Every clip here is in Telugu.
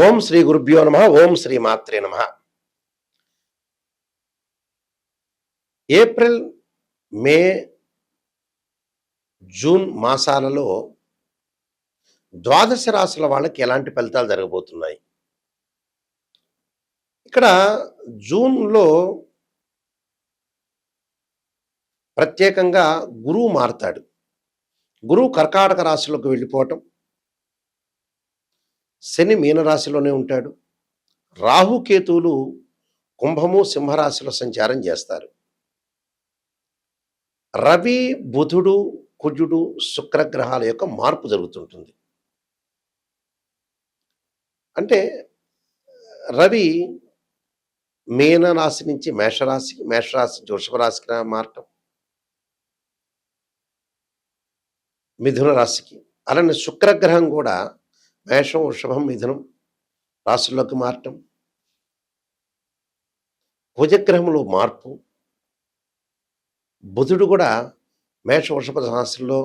ఓం శ్రీ గురుభ్యో నమః. ఓం శ్రీ మాత్రే నమః. ఏప్రిల్, మే, జూన్ మాసాలలో ద్వాదశ రాశుల వాళ్ళకి ఎలాంటి ఫలితాలు జరగబోతున్నాయి? ఇక్కడ జూన్‌లో ప్రత్యేకంగా గురువు మారతాడు. గురువు కర్కాటక రాశిలోకి వెళ్ళిపోవటం, శని మీనరాశిలోనే ఉంటాడు. రాహుకేతువులు కుంభము, సింహరాశిలో సంచారం చేస్తారు. రవి, బుధుడు, కుజుడు, శుక్రగ్రహాల యొక్క మార్పు జరుగుతుంటుంది. అంటే రవి మీనరాశి నుంచి మేషరాశికి, మేషరాశి నుంచి వృషభ రాశికి మారటం, మిథున రాశికి. అలానే శుక్రగ్రహం కూడా మేషం, వృషభం, మిథునం రాశుల్లోకి మారటం, కుజగ్రహంలో మార్పు, బుధుడు కూడా మేష, వృషభ రాశుల్లో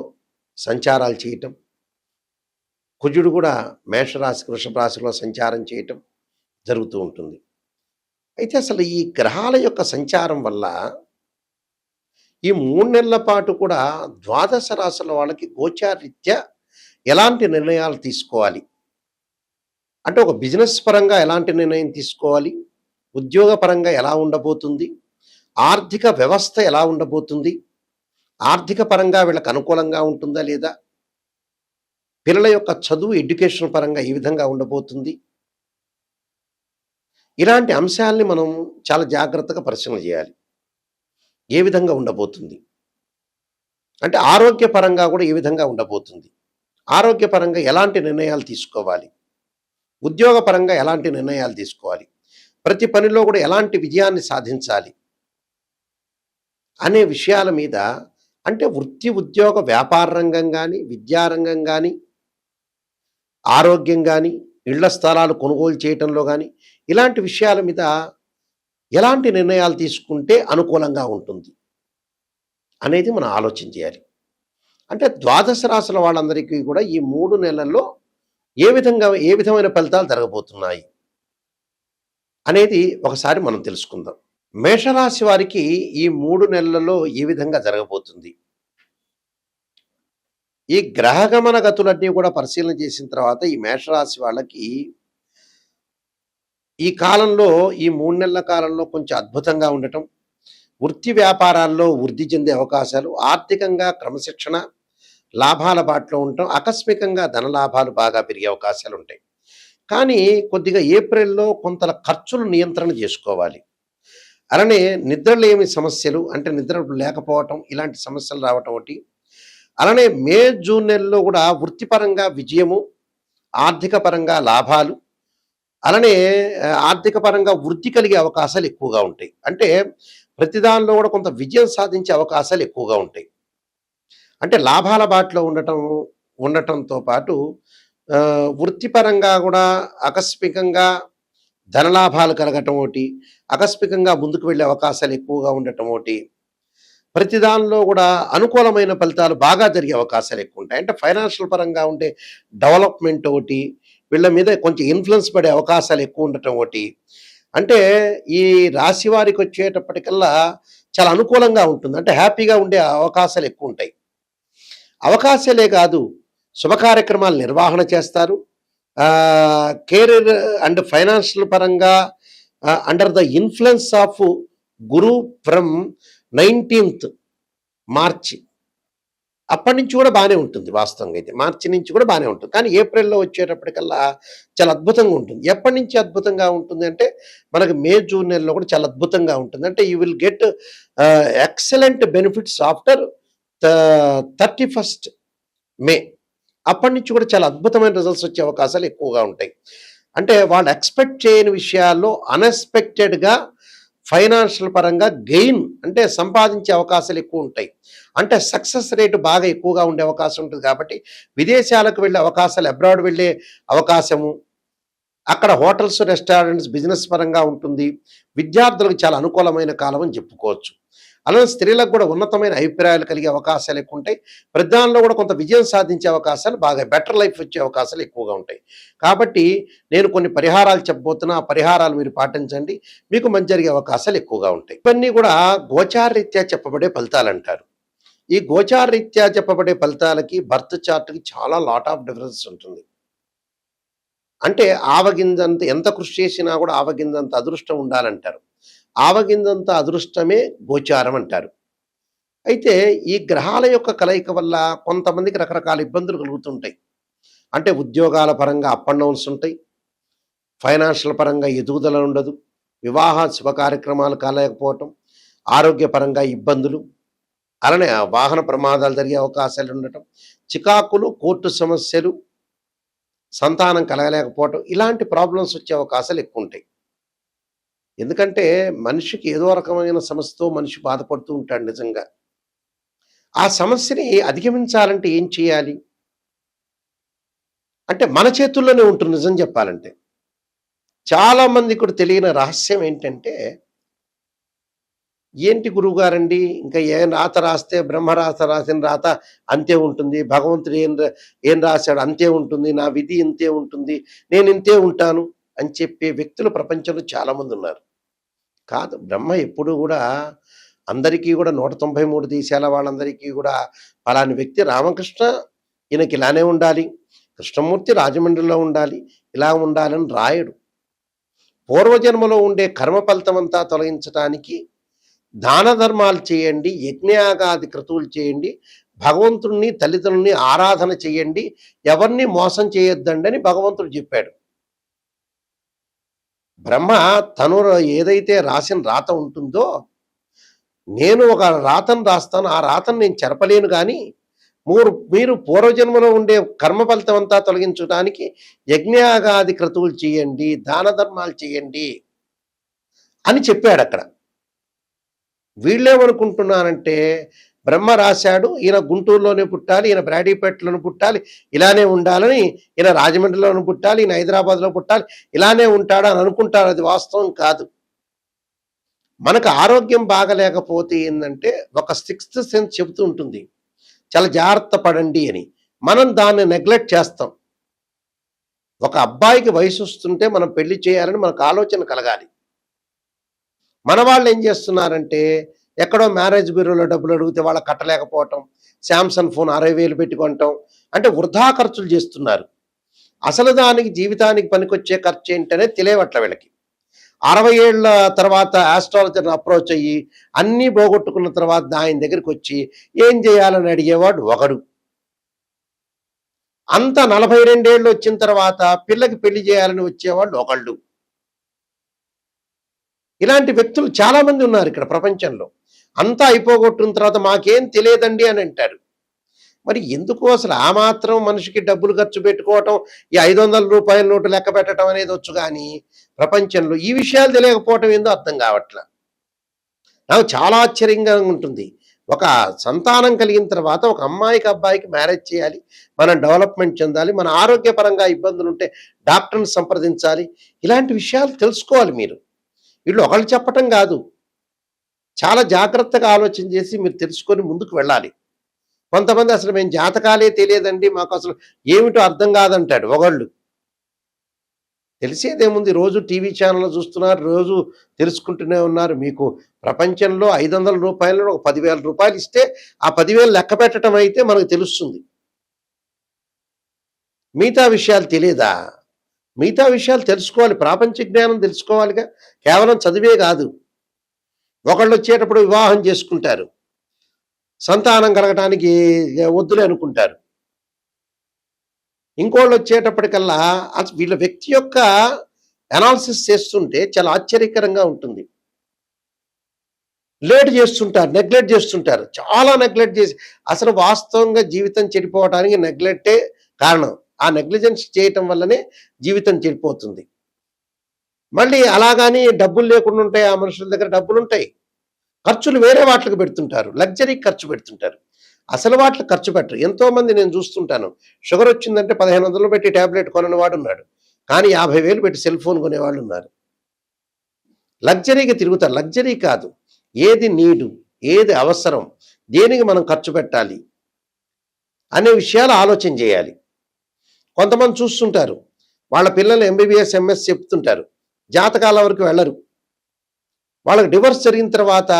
సంచారాలు చేయటం, కుజుడు కూడా మేషరాశికి, వృషభ రాశిలో సంచారం చేయటం జరుగుతూ ఉంటుంది. అయితే అసలు ఈ గ్రహాల యొక్క సంచారం వల్ల ఈ 3 నెలల పాటు కూడా ద్వాదశ రాశుల వాళ్ళకి గోచారీత్యా ఎలాంటి నిర్ణయాలు తీసుకోవాలి? అంటే ఒక బిజినెస్ పరంగా ఎలాంటి నిర్ణయం తీసుకోవాలి? ఉద్యోగ పరంగా ఎలా ఉండబోతుంది? ఆర్థిక వ్యవస్థ ఎలా ఉండబోతుంది? ఆర్థిక పరంగా వీళ్ళకి అనుకూలంగా ఉంటుందా లేదా? పిల్లల యొక్క చదువు, ఎడ్యుకేషన్ పరంగా ఏ విధంగా ఉండబోతుంది? ఇలాంటి అంశాలని మనం చాలా జాగ్రత్తగా పరిశీలన చేయాలి. ఏ విధంగా ఉండబోతుంది? అంటే ఆరోగ్యపరంగా కూడా ఏ విధంగా ఉండబోతుంది? ఆరోగ్యపరంగా ఎలాంటి నిర్ణయాలు తీసుకోవాలి? ఉద్యోగపరంగా ఎలాంటి నిర్ణయాలు తీసుకోవాలి? ప్రతి పనిలో కూడా ఎలాంటి విజయాన్ని సాధించాలి? అనే విషయాల మీద, అంటే వృత్తి, ఉద్యోగ, వ్యాపార రంగం కానీ, విద్యారంగం కానీ, ఆరోగ్యం కానీ, ఇళ్ల స్థలాలు కొనుగోలు చేయటంలో కానీ, ఇలాంటి విషయాల మీద ఎలాంటి నిర్ణయాలు తీసుకుంటే అనుకూలంగా ఉంటుంది అనేది మనం ఆలోచన చేయాలి. అంటే ద్వాదశ రాశుల వాళ్ళందరికీ కూడా ఈ 3 నెలల్లో ఏ విధమైన ఫలితాలు జరగబోతున్నాయి అనేది ఒకసారి మనం తెలుసుకుందాం. మేషరాశి వారికి ఈ 3 నెలలలో ఏ విధంగా జరగబోతుంది? ఈ గ్రహగమన గతులన్నీ కూడా పరిశీలన చేసిన తర్వాత ఈ మేషరాశి వాళ్ళకి ఈ కాలంలో, ఈ 3 నెలల కాలంలో కొంచెం అద్భుతంగా ఉండటం, వృత్తి వ్యాపారాల్లో వృద్ధి చెందే అవకాశాలు, ఆర్థికంగా క్రమశిక్షణ, లాభాల బాటలో ఉండటం, ఆకస్మికంగా ధనలాభాలు బాగా పెరిగే అవకాశాలు ఉంటాయి. కానీ కొద్దిగా ఏప్రిల్లో కొంత ఖర్చులు నియంత్రణ చేసుకోవాలి. అలానే నిద్రలేమి సమస్యలు, అంటే నిద్ర లేకపోవటం, ఇలాంటి సమస్యలు రావటం ఒకటి. అలానే మే, జూన్ నెలలో కూడా వృత్తిపరంగా విజయము, ఆర్థిక పరంగా లాభాలు, అలానే ఆర్థిక పరంగా వృద్ధి కలిగే అవకాశాలు ఎక్కువగా ఉంటాయి. అంటే ప్రతి దానిలో కూడా కొంత విజయం సాధించే అవకాశాలు ఎక్కువగా ఉంటాయి. అంటే లాభాల బాటలో ఉండటంతో పాటు వృత్తిపరంగా కూడా ఆకస్మికంగా ధనలాభాలు కలగటం ఒకటి, ఆకస్మికంగా ముందుకు వెళ్ళే అవకాశాలు ఎక్కువగా ఉండటం ఒకటి, ప్రతి దానిలో కూడా అనుకూలమైన ఫలితాలు బాగా జరిగే అవకాశాలు ఎక్కువ ఉంటాయి. అంటే ఫైనాన్షియల్ పరంగా ఉండే డెవలప్మెంట్ ఒకటి, వీళ్ళ మీద కొంచెం ఇన్ఫ్లుయెన్స్ పడే అవకాశాలు ఎక్కువ ఉండటం ఒకటి. అంటే ఈ రాశి వారికి వచ్చేటప్పటికల్లా చాలా అనుకూలంగా ఉంటుంది. అంటే హ్యాపీగా ఉండే అవకాశాలు ఎక్కువ ఉంటాయి. అవకాశాలే కాదు, శుభ కార్యక్రమాలు నిర్వహణ చేస్తారు. కెరీర్ అండ్ ఫైనాన్షియల్ పరంగా under the influence of Guru from 19th మార్చి అప్పటి నుంచి కూడా బాగానే ఉంటుంది. వాస్తవంగా అయితే మార్చి నుంచి కూడా బాగానే ఉంటుంది. కానీ ఏప్రిల్లో వచ్చేటప్పటికల్లా చాలా అద్భుతంగా ఉంటుంది. ఎప్పటి నుంచి అద్భుతంగా ఉంటుంది అంటే మనకు మే, జూన్ నెలలో కూడా చాలా అద్భుతంగా ఉంటుంది. అంటే you will get excellent benefits after 31st మే. అప్పటి నుంచి కూడా చాలా అద్భుతమైన రిజల్ట్స్ వచ్చే అవకాశాలు ఎక్కువగా ఉంటాయి. అంటే వాళ్ళు ఎక్స్పెక్ట్ చేయని విషయాల్లో అన్ఎక్స్పెక్టెడ్గా ఫైనాన్షియల్ పరంగా గెయిన్, అంటే సంపాదించే అవకాశాలు ఎక్కువ ఉంటాయి. అంటే సక్సెస్ రేటు బాగా ఎక్కువగా ఉండే అవకాశం ఉంటుంది. కాబట్టి విదేశాలకు వెళ్ళే అవకాశాలు, అబ్రాడ్ వెళ్ళే అవకాశము, అక్కడ హోటల్స్, రెస్టారెంట్స్ బిజినెస్ పరంగా ఉంటుంది. విద్యార్థులకు చాలా అనుకూలమైన కాలం అని చెప్పుకోవచ్చు. అలాగే స్త్రీలకు కూడా ఉన్నతమైన అభిప్రాయాలు కలిగే అవకాశాలు ఎక్కువ ఉంటాయి. ప్రధానంలో కూడా కొంత విజయం సాధించే అవకాశాలు బాగా బెటర్ లైఫ్ వచ్చే అవకాశాలు ఎక్కువగా ఉంటాయి. కాబట్టి నేను కొన్ని పరిహారాలు చెప్పబోతున్నా. ఆ పరిహారాలు మీరు పాటించండి. మీకు మంచి జరిగే అవకాశాలు ఎక్కువగా ఉంటాయి. ఇవన్నీ కూడా గోచారరీత్యా చెప్పబడే ఫలితాలంటారు. ఈ గోచారరీత్యా చెప్పబడే ఫలితాలకి బర్త్ చార్ట్‌కి చాలా లాట్ ఆఫ్ డిఫరెన్స్ ఉంటుంది. అంటే ఆవగింజంత ఎంత కృషి చేసినా కూడా ఆవగింజంత అదృష్టం ఉండాలంటారు. ఆవగింజంత అదృష్టమే గోచారం అంటారు. అయితే ఈ గ్రహాల యొక్క కలయిక వల్ల కొంతమందికి రకరకాల ఇబ్బందులు కలుగుతుంటాయి. అంటే ఉద్యోగాల పరంగా అప్ అండ్ డౌన్స్ ఉంటాయి. ఫైనాన్షియల్ పరంగా ఎదుగుదల ఉండదు. వివాహ శుభ కార్యక్రమాలు కాలేకపోవటం, ఆరోగ్యపరంగా ఇబ్బందులు, అలానే వాహన ప్రమాదాలు జరిగే అవకాశాలు ఉండటం, చికాకులు, కోర్టు సమస్యలు, సంతానం కలగలేకపోవటం, ఇలాంటి ప్రాబ్లమ్స్ వచ్చే అవకాశాలు ఎక్కువ ఉంటాయి. ఎందుకంటే మనిషికి ఏదో రకమైన సమస్యతో మనిషి బాధపడుతూ ఉంటాడు నిజంగా. ఆ సమస్యని అధిగమించాలంటే ఏం చేయాలి? అంటే మన చేతుల్లోనే ఉంటుంది నిజం చెప్పాలంటే. చాలా మందికి కూడా తెలియని రహస్యం ఏంటంటే, ఏంటి గురువుగారండి ఇంకా ఏం రాత రాస్తే బ్రహ్మరాత రాసిన రాత అంతే ఉంటుంది. భగవంతుడు ఏం రాశాడు అంతే ఉంటుంది. నా విధి ఇంతే ఉంటుంది. నేను ఇంతే ఉంటాను అని చెప్పే వ్యక్తులు ప్రపంచంలో చాలామంది ఉన్నారు. కాదు. బ్రహ్మ ఎప్పుడూ గూడా అందరికీ గూడా 193 దేశాల వాళ్ళందరికీ గూడా పలాని వ్యక్తి రామకృష్ణ ఈయనకి ఇలానే ఉండాలి. కృష్ణమూర్తి రాజమండ్రిలో ఉండాలి. ఇలా ఉండాలని రాయడు. పూర్వజన్మలో ఉండే కర్మ ఫలితమంతా తొలగించటానికి దాన ధర్మాలు చేయండి, యజ్ఞయాగాది క్రతువులు చేయండి, భగవంతుడిని, తల్లిదండ్రులని ఆరాధన చేయండి, ఎవరిని మోసం చేయొద్దండి అని భగవంతుడు చెప్పాడు. బ్రహ్మ తను ఏదైతే రాసిన రాత ఉంటుందో, నేను ఒక రాతను రాస్తాను, ఆ రాతను నేను చెరపలేను కానీ మీరు పూర్వజన్మలో ఉండే కర్మ ఫలితం అంతా తొలగించడానికి యజ్ఞయాగాది క్రతువులు చేయండి, దాన ధర్మాలు చేయండి అని చెప్పాడు అక్కడ. వీళ్ళేమనుకుంటున్నారంటే బ్రహ్మ రాశాడు, ఈయన గుంటూరులోనే పుట్టాలి, ఈయన బ్రాడీపేటలోనే పుట్టాలి, ఇలానే ఉండాలని, ఈయన రాజమండ్రిలోనే పుట్టాలి, ఈయన హైదరాబాద్లో పుట్టాలి, ఇలానే ఉంటాడు అని అనుకుంటారు. అది వాస్తవం కాదు. మనకు ఆరోగ్యం బాగలేకపోతే ఏంటంటే ఒక సిక్స్త్ సెన్స్ చెబుతూ ఉంటుంది, చాలా జాగ్రత్త పడండి అని. మనం దాన్ని నెగ్లెక్ట్ చేస్తాం. ఒక అబ్బాయికి వయసు వస్తుంటే మనం పెళ్లి చేయాలని మనకు ఆలోచన కలగాలి. మన వాళ్ళు ఏం చేస్తున్నారంటే ఎక్కడో మ్యారేజ్ బ్యూరోలో డబ్బులు అడిగితే వాళ్ళకి కట్టలేకపోవటం, శాంసంగ్ ఫోన్ 60,000 పెట్టుకోవటం, అంటే వృధా ఖర్చులు చేస్తున్నారు. అసలు దానికి జీవితానికి పనికొచ్చే ఖర్చు ఏంటనే తెలియవట్ల వీళ్ళకి. 60 ఏళ్ళ తర్వాత ఆస్ట్రాలజర్ని అప్రోచ్ అయ్యి అన్నీ పోగొట్టుకున్న తర్వాత ఆయన దగ్గరికి వచ్చి ఏం చేయాలని అడిగేవాడు ఒకడు. అంత 42 ఏళ్ళు వచ్చిన తర్వాత పిల్లకి పెళ్లి చేయాలని వచ్చేవాళ్ళు ఒకళ్ళు. ఇలాంటి వ్యక్తులు చాలా మంది ఉన్నారు ఇక్కడ ప్రపంచంలో. అంతా అయిపోగొట్టిన తర్వాత మాకేం తెలియదండి అని అంటారు. మరి ఎందుకు అసలు ఆ మాత్రం మనిషికి డబ్బులు ఖర్చు పెట్టుకోవటం, ఈ 500 రూపాయల నోటు లెక్క పెట్టడం అనేది వచ్చు కానీ ప్రపంచంలో ఈ విషయాలు తెలియకపోవటం ఏందో అర్థం కావట్లా. నాకు చాలా ఆశ్చర్యంగా ఉంటుంది. ఒక సంతానం కలిగిన తర్వాత ఒక అమ్మాయికి అబ్బాయికి మ్యారేజ్ చేయాలి, మనం డెవలప్మెంట్ చెందాలి, మన ఆరోగ్యపరంగా ఇబ్బందులు ఉంటే డాక్టర్ని సంప్రదించాలి. ఇలాంటి విషయాలు తెలుసుకోవాలి మీరు. వీళ్ళు ఒకళ్ళు చెప్పటం కాదు, చాలా జాగ్రత్తగా ఆలోచన చేసి మీరు తెలుసుకొని ముందుకు వెళ్ళాలి. కొంతమంది అసలు మేము జాతకాలే తెలియదండి, మాకు అసలు ఏమిటో అర్థం కాదంటాడు ఒకళ్ళు. తెలిసేదేముంది, రోజు టీవీ ఛానల్లో చూస్తున్నారు, రోజు తెలుసుకుంటూనే ఉన్నారు. మీకు ప్రపంచంలో 500 రూపాయలు ఒక 10,000 రూపాయలు ఇస్తే ఆ 10,000 లెక్క పెట్టడం అయితే మనకు తెలుస్తుంది. మిగతా విషయాలు తెలియదా? మిగతా విషయాలు తెలుసుకోవాలి, ప్రాపంచిక జ్ఞానం తెలుసుకోవాలిగా. కేవలం చదివే కాదు. ఒకళ్ళు వచ్చేటప్పుడు వివాహం చేసుకుంటారు, సంతానం కలగటానికి వద్దులే అనుకుంటారు. ఇంకోళ్ళు వచ్చేటప్పటికల్లా వీళ్ళ వ్యక్తి యొక్క అనాలిసిస్ చేస్తుంటే చాలా ఆశ్చర్యకరంగా ఉంటుంది. లేట్ చేస్తుంటారు, నెగ్లెక్ట్ చేస్తుంటారు, చాలా నెగ్లెక్ట్ చేసి అసలు వాస్తవంగా జీవితం చెడిపోవడానికి నెగ్లెక్టే కారణం. ఆ నెగ్లిజెన్స్ చేయటం వల్లనే జీవితం చెడిపోతుంది. మళ్ళీ అలాగని డబ్బులు లేకుండా ఉంటాయి, ఆ మనుషుల దగ్గర డబ్బులు ఉంటాయి, ఖర్చులు వేరే వాటికి పెడుతుంటారు, లగ్జరీ ఖర్చు పెడుతుంటారు, అసలు వాటికి ఖర్చు పెట్టరు. ఎంతోమంది నేను చూస్తుంటాను, షుగర్ వచ్చిందంటే 1500 పెట్టి ట్యాబ్లెట్ కొనని వాడు ఉన్నాడు. కానీ 50,000 పెట్టి సెల్ ఫోన్ కొనేవాళ్ళు ఉన్నారు. లగ్జరీగా తిరుగుతారు. లగ్జరీ కాదు, ఏది నీడు, ఏది అవసరం, దేనికి మనం ఖర్చు పెట్టాలి అనే విషయాలు ఆలోచన చేయాలి. కొంతమంది చూస్తుంటారు, వాళ్ళ పిల్లలు ఎంబీబీఎస్ ఎంఎస్ చెప్తుంటారు, జాతకాల వరకు వెళ్ళరు. వాళ్ళకి డివోర్స్ జరిగిన తర్వాత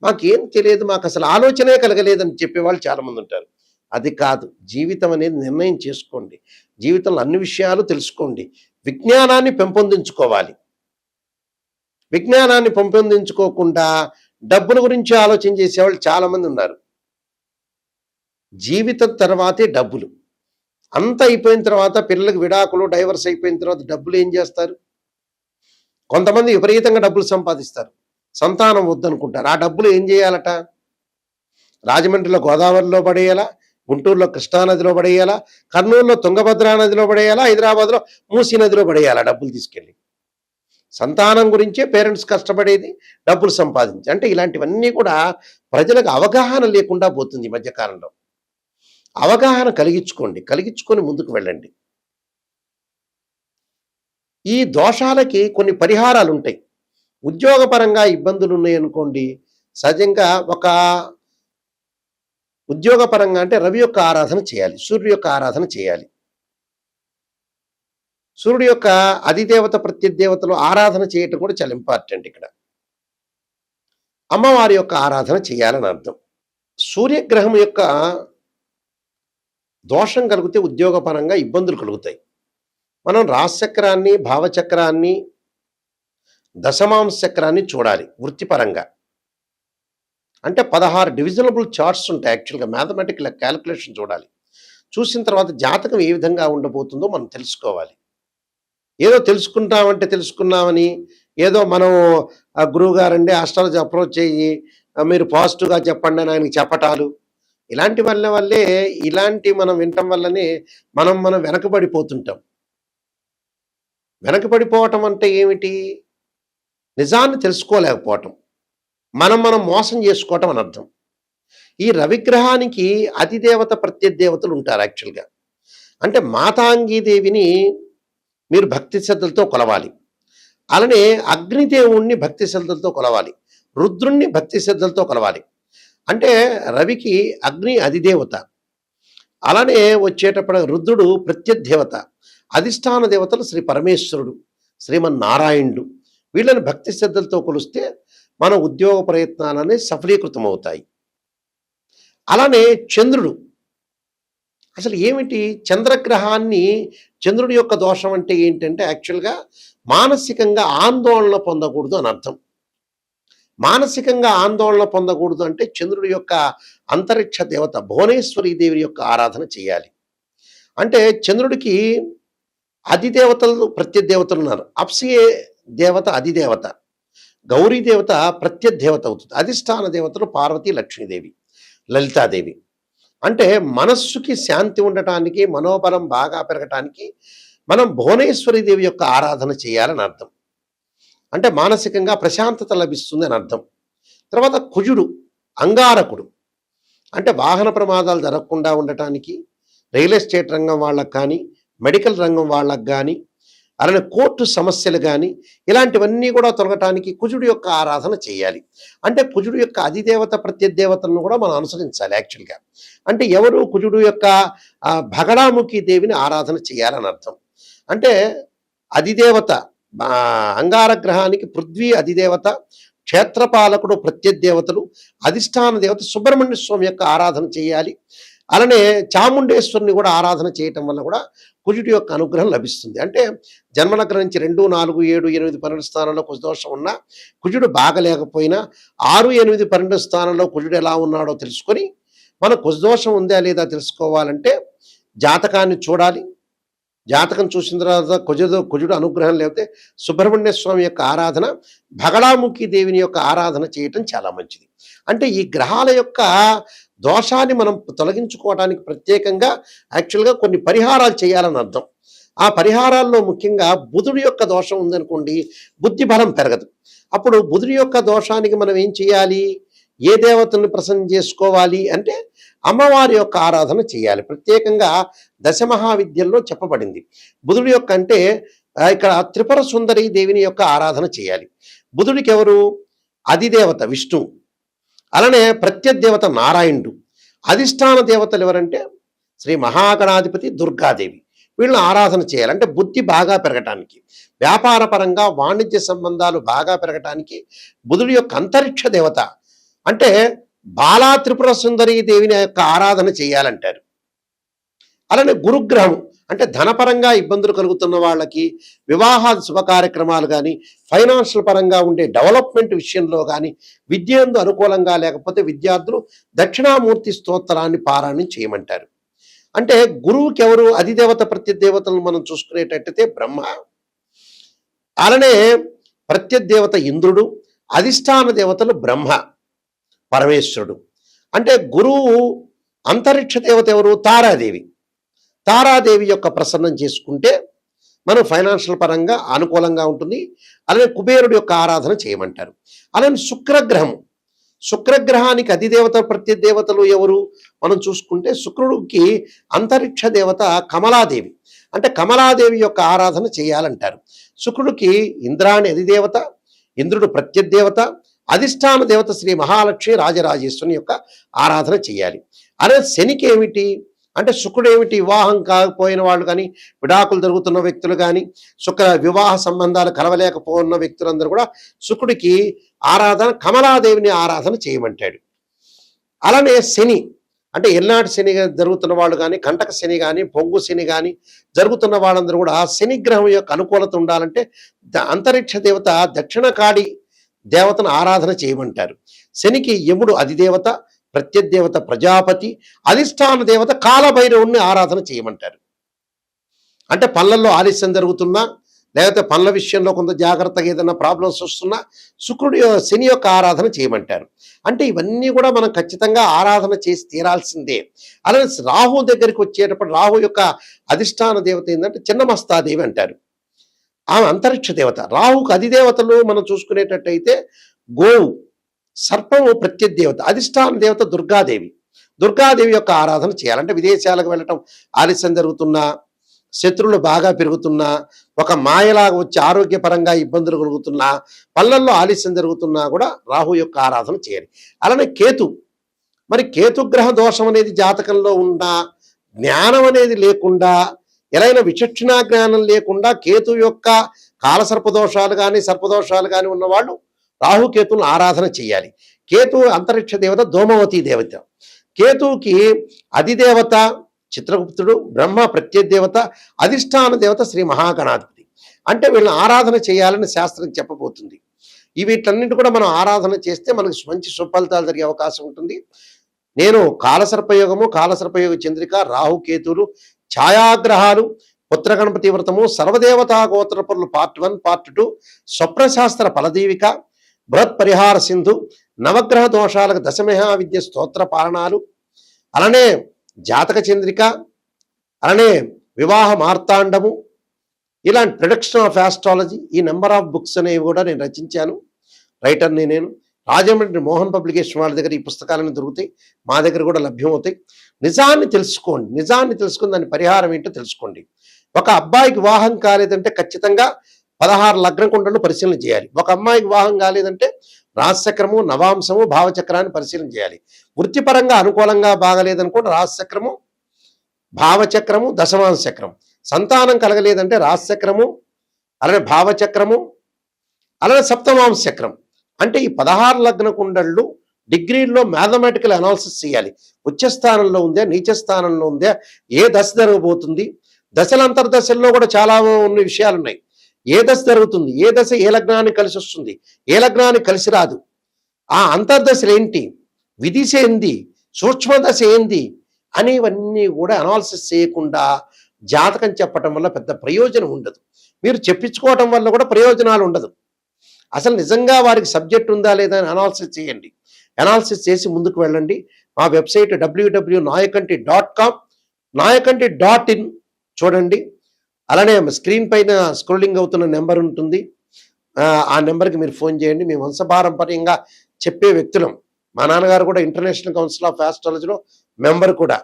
మాకేం తెలియదు, మాకు అసలు ఆలోచనే కలగలేదని చెప్పేవాళ్ళు చాలామంది ఉంటారు. అది కాదు, జీవితం అనేది నిర్ణయం చేసుకోండి, జీవితంలో అన్ని విషయాలు తెలుసుకోండి, విజ్ఞానాన్ని పెంపొందించుకోవాలి. విజ్ఞానాన్ని పెంపొందించుకోకుండా డబ్బుల గురించి ఆలోచన చేసేవాళ్ళు చాలామంది ఉన్నారు. జీవితం తర్వాతే డబ్బులు. అంత అయిపోయిన తర్వాత పిల్లలకు విడాకులు డైవర్స్ అయిపోయిన తర్వాత డబ్బులు ఏం చేస్తారు? కొంతమంది విపరీతంగా డబ్బులు సంపాదిస్తారు, సంతానం వద్దనుకుంటారు. ఆ డబ్బులు ఏం చేయాలట? రాజమండ్రిలో గోదావరిలో పడేయాలా, గుంటూరులో కృష్ణానదిలో పడేయాలా, కర్నూలులో తుంగభద్రా నదిలో పడేయాలా, హైదరాబాద్లో మూసీ నదిలో పడేయాలా డబ్బులు తీసుకెళ్ళి? సంతానం గురించే పేరెంట్స్ కష్టపడేది, డబ్బులు సంపాదించి. అంటే ఇలాంటివన్నీ కూడా ప్రజలకు అవగాహన లేకుండా పోతుంది ఈ మధ్యకాలంలో. అవగాహన కలిగించుకొని ముందుకు వెళ్ళండి. ఈ దోషాలకి కొన్ని పరిహారాలు ఉంటాయి. ఉద్యోగపరంగా ఇబ్బందులు ఉన్నాయనుకోండి, సహజంగా ఒక ఉద్యోగపరంగా అంటే రవి యొక్క ఆరాధన చేయాలి, సూర్యుడి యొక్క ఆరాధన చేయాలి. సూర్యుడి యొక్క అధిదేవత ప్రత్యదేవతలు ఆరాధన చేయటం కూడా చాలా ఇంపార్టెంట్. ఇక్కడ అమ్మవారి యొక్క ఆరాధన చేయాలని అర్థం. సూర్యగ్రహం యొక్క దోషం కలిగితే ఉద్యోగపరంగా ఇబ్బందులు కలుగుతాయి. మనం రాశిచక్రాన్ని, భావచక్రాన్ని, దశమాంశ చక్రాన్ని చూడాలి వృత్తిపరంగా. అంటే 16 డివిజనబుల్ చార్ట్స్ ఉంటాయి. యాక్చువల్గా మ్యాథమెటికల్ క్యాలిక్యులేషన్ చూడాలి. చూసిన తర్వాత జాతకం ఏ విధంగా ఉండబోతుందో మనం తెలుసుకోవాలి. ఏదో తెలుసుకున్నామని ఏదో మనం గురువు గారండి ఆస్ట్రాలజీ అప్రోచ్ అయ్యి మీరు పాజిటివ్గా చెప్పండి అని ఆయనకి చెప్పటాలు, ఇలాంటి వల్లే ఇలాంటి మనం వినటం వల్లనే మనం వెనకబడిపోతుంటాం. వెనకబడిపోవటం అంటే ఏమిటి? నిజాన్ని తెలుసుకోలేకపోవటం, మనం మోసం చేసుకోవటం అని అర్థం. ఈ రవిగ్రహానికి అధిదేవత ప్రత్యదేవతలు ఉంటారు యాక్చువల్గా. అంటే మాతాంగీదేవిని మీరు భక్తి శ్రద్ధలతో కొలవాలి. అలానే అగ్నిదేవుణ్ణి భక్తి శ్రద్ధలతో కొలవాలి, రుద్రుణ్ణి భక్తి శ్రద్ధలతో కొలవాలి. అంటే రవికి అగ్ని అధిదేవత, అలానే వచ్చేటప్పుడు రుద్రుడు ప్రత్యదేవత, అధిష్టాన దేవతలు శ్రీ పరమేశ్వరుడు, శ్రీమన్నారాయణుడు. వీళ్ళని భక్తి శ్రద్ధలతో కొలిస్తే మన ఉద్యోగ ప్రయత్నాలనే సఫలీకృతం అవుతాయి. అలానే చంద్రుడు, అసలు ఏమిటి చంద్రగ్రహాన్ని, చంద్రుడి యొక్క దోషం అంటే ఏంటంటే యాక్చువల్గా మానసికంగా ఆందోళన పొందకూడదు అని అర్థం. మానసికంగా ఆందోళన పొందకూడదు అంటే చంద్రుడి యొక్క అంతరిక్ష దేవత భువనేశ్వరీ దేవి యొక్క ఆరాధన చేయాలి. అంటే చంద్రుడికి అధిదేవతలు ప్రత్యదేవతలు ఉన్నారు. అప్సయే దేవత అధిదేవత, గౌరీ దేవత ప్రత్యదేవత అవుతుంది. అధిష్టాన దేవతలు పార్వతీ, లక్ష్మీదేవి, లలితాదేవి. అంటే మనస్సుకి శాంతి ఉండటానికి, మనోబలం బాగా పెరగటానికి మనం భువనేశ్వరి దేవి యొక్క ఆరాధన చేయాలని అర్థం. అంటే మానసికంగా ప్రశాంతత లభిస్తుంది అని అర్థం. తర్వాత కుజుడు అంగారకుడు, అంటే వాహన ప్రమాదాలు జరగకుండా ఉండటానికి, రియల్ ఎస్టేట్ రంగం వాళ్ళకు కానీ, మెడికల్ రంగం వాళ్ళకు కానీ, అలానే కోర్టు సమస్యలు కానీ, ఇలాంటివన్నీ కూడా తొలగటానికి కుజుడు యొక్క ఆరాధన చేయాలి. అంటే కుజుడు యొక్క అధిదేవత ప్రత్యదేవతలను కూడా మనం అనుసరించాలి యాక్చువల్గా. అంటే ఎవరు? కుజుడు యొక్క భగడాముఖి దేవిని ఆరాధన చేయాలని అర్థం. అంటే అధిదేవత అంగార గ్రహానికి పృథ్వీ అధిదేవత, క్షేత్రపాలకుడు ప్రత్యదేవతలు, అధిష్టాన దేవత సుబ్రహ్మణ్య స్వామి యొక్క ఆరాధన చేయాలి. అలానే చాముండేశ్వరిని కూడా ఆరాధన చేయటం వల్ల కూడా కుజుడి యొక్క అనుగ్రహం లభిస్తుంది. అంటే జన్మలగ్నం నుంచి 2, 4, 7, 8, 12 స్థానంలో కుజదోషం ఉన్నా, కుజుడు బాగలేకపోయినా 6, 8, 12 స్థానంలో కుజుడు ఎలా ఉన్నాడో తెలుసుకొని మన కుజదోషం ఉందా లేదా తెలుసుకోవాలంటే జాతకాన్ని చూడాలి. జాతకం చూసిన తర్వాత కుజుడు అనుగ్రహం లేకపోతే సుబ్రహ్మణ్య స్వామి యొక్క ఆరాధన, భగడాముఖి దేవిని యొక్క ఆరాధన చేయటం చాలా మంచిది. అంటే ఈ గ్రహాల యొక్క దోషాన్ని మనం తొలగించుకోవడానికి ప్రత్యేకంగా యాక్చువల్గా కొన్ని పరిహారాలు చేయాలని అర్థం. ఆ పరిహారాల్లో ముఖ్యంగా బుధుడి యొక్క దోషం ఉందనుకోండి, బుద్ధి బలం పెరగదు. అప్పుడు బుధుడి యొక్క దోషానికి మనం ఏం చేయాలి? ఏ దేవతను ప్రసన్నం చేసుకోవాలి అంటే అమ్మవారి యొక్క ఆరాధన చేయాలి. ప్రత్యేకంగా దశమహావిద్యల్లో చెప్పబడింది. బుధుడి యొక్క అంటే ఇక్కడ త్రిపుర సుందరి దేవిని యొక్క ఆరాధన చేయాలి. బుధుడికి ఎవరు? అధిదేవత విష్ణువు, అలానే ప్రత్యదేవత నారాయణుడు. అధిష్టాన దేవతలు ఎవరంటే శ్రీ మహాగణాధిపతి దుర్గాదేవి. వీళ్ళని ఆరాధన చేయాలి. అంటే బుద్ధి బాగా పెరగటానికి, వ్యాపార పరంగా వాణిజ్య సంబంధాలు బాగా పెరగటానికి బుధుడి యొక్క అంతరిక్ష దేవత అంటే బాలా త్రిపుర సుందరి దేవిని యొక్క ఆరాధన చేయాలంటారు. అలానే గురుగ్రహం అంటే ధనపరంగా ఇబ్బందులు కలుగుతున్న వాళ్ళకి, వివాహాది శుభ కార్యక్రమాలు కానీ, ఫైనాన్షియల్ పరంగా ఉండే డెవలప్మెంట్ విషయంలో కానీ, విద్యందు అనుకూలంగా లేకపోతే విద్యార్థులు దక్షిణామూర్తి స్తోత్రాన్ని పారాయణం చేయమంటారు. అంటే గురువుకి ఎవరు? అధిదేవత ప్రత్యదేవతలను మనం చూసుకునేటట్టయితే బ్రహ్మ, అలానే ప్రత్యదేవత ఇంద్రుడు, అధిష్టాన దేవతలు బ్రహ్మ పరమేశ్వరుడు. అంటే గురువు అంతరిక్ష దేవత ఎవరు? తారాదేవి. తారాదేవి యొక్క ప్రసన్నం చేసుకుంటే మనం ఫైనాన్షియల్ పరంగా అనుకూలంగా ఉంటుంది. అలానే కుబేరుడు యొక్క ఆరాధన చేయమంటారు. అలానే శుక్రగ్రహం, శుక్రగ్రహానికి అధిదేవత ప్రత్యదేవతలు ఎవరు మనం చూసుకుంటే శుక్రుడికి అంతరిక్ష దేవత కమలాదేవి. అంటే కమలాదేవి యొక్క ఆరాధన చేయాలంటారు. శుక్రుడికి ఇంద్రాణి అధిదేవత, ఇంద్రుడు ప్రత్యదేవత, అధిష్టాన దేవత శ్రీ మహాలక్ష్మి రాజరాజేశ్వరుని యొక్క ఆరాధన చేయాలి. అదే శనికి ఏమిటి అంటే శుక్రుడు ఏమిటి? వివాహం కాకపోయిన వాళ్ళు కానీ, విడాకులు జరుగుతున్న వ్యక్తులు కానీ, శుక్ర వివాహ సంబంధాలు కలవలేకపోతున్న వ్యక్తులందరూ కూడా శుక్రుడికి ఆరాధన కమలాదేవిని ఆరాధన చేయమంటాడు. అలానే శని అంటే ఎల్నాటి శని జరుగుతున్న వాళ్ళు కానీ, కంటక శని కానీ, పొంగు శని కానీ జరుగుతున్న వాళ్ళందరూ కూడా శని గ్రహం యొక్క అనుకూలత ఉండాలంటే అంతరిక్ష దేవత దక్షిణకాళి దేవతను ఆరాధన చేయమంటారు. శనికి యముడు అధిదేవత, ప్రత్యదేవత ప్రజాపతి, అధిష్టాన దేవత కాలభైరవుణ్ణి ఆరాధన చేయమంటారు. అంటే పనులలో ఆలస్యం జరుగుతున్నా, లేకపోతే పనుల విషయంలో కొంత జాగ్రత్తగా ఏదైనా ప్రాబ్లమ్స్ వస్తున్నా శుక్రుడి శని యొక్క ఆరాధన చేయమంటారు. అంటే ఇవన్నీ కూడా మనం ఖచ్చితంగా ఆరాధన చేసి తీరాల్సిందే. అలానే రాహు దగ్గరికి వచ్చేటప్పుడు రాహు యొక్క అధిష్టాన దేవత ఏంటంటే చిన్నమస్తాదేవి అంటారు. ఆమె అంతరిక్ష దేవత. రాహుకు అధిదేవతలు మనం చూసుకునేటట్టయితే గోవు, సర్పము ప్రత్యదేవత, అధిష్టాన దేవత దుర్గాదేవి. దుర్గాదేవి యొక్క ఆరాధన చేయాలంటే విదేశాలకు వెళ్ళటం ఆలస్యం జరుగుతున్నా, శత్రువులు బాగా పెరుగుతున్నా, ఒక మాయలాగా వచ్చి ఆరోగ్యపరంగా ఇబ్బందులు కలుగుతున్నా, పనులలో ఆలస్యం జరుగుతున్నా కూడా రాహు యొక్క ఆరాధన చేయాలి. అలానే కేతు, మరి కేతుగ్రహ దోషం అనేది జాతకంలో ఉన్నా, జ్ఞానం అనేది లేకుండా, ఎలాగైనా విచక్షణా జ్ఞానం లేకుండా కేతు యొక్క కాలసర్పదోషాలు కానీ సర్పదోషాలు కానీ ఉన్నవాళ్ళు రాహుకేతులను ఆరాధన చేయాలి. కేతు అంతరిక్ష దేవత ధూమవతి దేవత. కేతువుకి అధిదేవత చిత్రగుప్తుడు, బ్రహ్మ ప్రత్యదేవత, అధిష్టాన దేవత శ్రీ మహాగణాధిపతి. అంటే వీళ్ళని ఆరాధన చేయాలని శాస్త్రం చెప్పబోతుంది. వీటన్నింటి కూడా మనం ఆరాధన చేస్తే మనకు మంచి సుఫలితాలు జరిగే అవకాశం ఉంటుంది. నేను కాలసర్పయోగము, కాలసర్పయోగ చంద్రిక, రాహుకేతులు, ఛాయాగ్రహాలు, పుత్రగణపతి వ్రతము, సర్వదేవతా గోత్రపరులు పార్ట్ 1, పార్ట్ 2, స్వప్నశాస్త్ర ఫలదీవిక, బృహత్ పరిహార సింధు, నవగ్రహ దోషాలకు దశమహా విద్య స్తోత్ర పాలనాలు, అలానే జాతక చంద్రిక, అలానే వివాహ మార్తాండము, ఇలాంటి ప్రొడక్షన్ ఆఫ్ ఆస్ట్రాలజీ, ఈ నెంబర్ ఆఫ్ బుక్స్ అనేవి కూడా నేను రచించాను. రైటర్ని నేను. రాజమండ్రి మోహన్ పబ్లికేషన్ వాళ్ళ దగ్గర ఈ పుస్తకాలను దొరుకుతాయి, మా దగ్గర కూడా లభ్యమవుతాయి. నిజాన్ని తెలుసుకోండి, నిజాన్ని తెలుసుకుని దాని పరిహారం ఏంటో తెలుసుకోండి. ఒక అబ్బాయికి వివాహం కాలేదంటే ఖచ్చితంగా 16 లగ్న కుండలను పరిశీలన చేయాలి. ఒక అమ్మాయికి వివాహం కాలేదంటే రాశిచక్రము, నవాంశము, భావచక్రాన్ని పరిశీలన చేయాలి. వృత్తిపరంగా అనుకూలంగా బాగలేదనుకోండి రాశిచక్రము, భావచక్రము, దశమాంశ చక్రం. సంతానం కలగలేదంటే రాశిచక్రము, అలానే భావచక్రము, అలానే సప్తమాంశ చక్రం. అంటే ఈ 16 లగ్న కుండళ్ళు డిగ్రీల్లో మ్యాథమెటికల్ అనాలిసిస్ చేయాలి. ఉచ్చస్థానంలో ఉందా, నీచ స్థానంలో ఉందా, ఏ దశ జరగబోతుంది, దశల అంతర్దశల్లో కూడా చాలా ఉన్న విషయాలు ఉన్నాయి. ఏ దశ జరుగుతుంది, ఏ దశ ఏ లగ్నానికి కలిసి వస్తుంది, ఏ లగ్నానికి కలిసి రాదు, ఆ అంతర్దశలు ఏంటి, విదిశ ఏంది, సూక్ష్మ దశ ఏంది అనేవన్నీ కూడా అనాలిసిస్ చేయకుండా జాతకం చెప్పటం వల్ల పెద్ద ప్రయోజనం ఉండదు. మీరు చెప్పించుకోవటం వల్ల కూడా ప్రయోజనాలు ఉండదు. అసలు నిజంగా వారికి సబ్జెక్ట్ ఉందా లేదా అని అనాలిసిస్ చేయండి. అనాలిసిస్ చేసి ముందుకు వెళ్ళండి. మా వెబ్సైట్ www.nayakanti.com, nayakanti.in చూడండి. అలానే స్క్రీన్ పైన స్క్రోలింగ్ అవుతున్న నెంబర్ ఉంటుంది, ఆ నెంబర్కి మీరు ఫోన్ చేయండి. మేము వంశపారంపర్యంగా చెప్పే వ్యక్తులం. మా నాన్నగారు కూడా ఇంటర్నేషనల్ కౌన్సిల్ ఆఫ్ ఆస్ట్రాలజీలో మెంబర్ కూడా.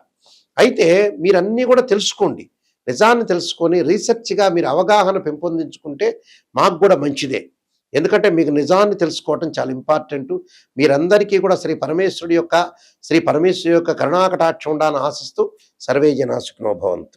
అయితే మీరన్నీ కూడా తెలుసుకోండి. నిజాన్ని తెలుసుకొని రీసెర్చ్గా మీరు అవగాహన పెంపొందించుకుంటే మాకు కూడా మంచిదే. ఎందుకంటే మీకు నిజాన్ని తెలుసుకోవటం చాలా ఇంపార్టెంటు. మీరందరికీ కూడా శ్రీ పరమేశ్వరుడి యొక్క కరుణాకటాక్షం ఉండాలని ఆశిస్తూ సర్వే జనా సుఖినో భవంతు.